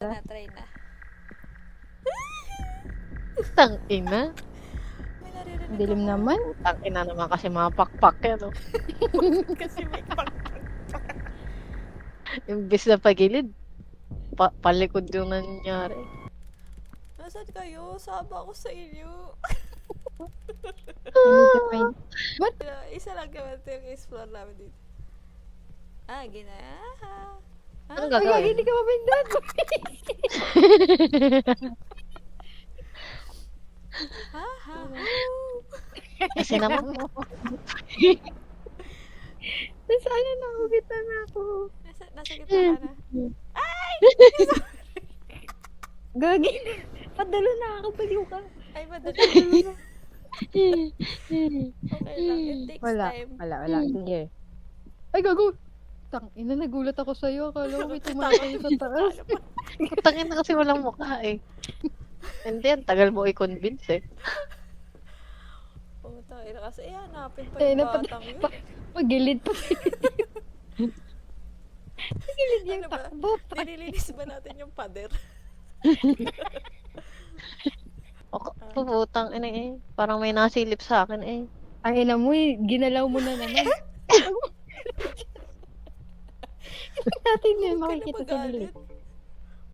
Na-try na. Tangina. May naririnig Ang dilim ako. naman. Tangina naman kasi mga pakpak yan. Oh. Kasi may pakpak. Imbis na pagilid, palikod yung nangyari. Nasaan kayo? Saba ako sa inyo. I need to find... What? Isa lang naman ito yung explore namin dito. Ah, Anong Ay, gagawin? hindi ka mapindot. Ha? Kasi naman, Nasaan na nakukita na ako? Nasa gitna ka na. Gagi. Padalo na ako, baliw ka. Ay, madali. Okay lang. It takes time. Wala. Sige. Ay, gago. Ina, nagulat ako sa'yo. Akala ko may tumatay sa taas. tangina kasi walang mukha eh. And then, tagal mo i-convince eh. Puta, ina kasi hanapin pa Eh, yung napat- batang yun. Pagilid pa. Pagilid yung Ano ba? takbo. Nililinis ba natin yung pader? Puputang ina eh. Parang may nasilip sa akin eh. Ang ina mo eh, ginalaw mo na naman. Hindi natin yun Huwag ka na makikita sa magalit. lilit.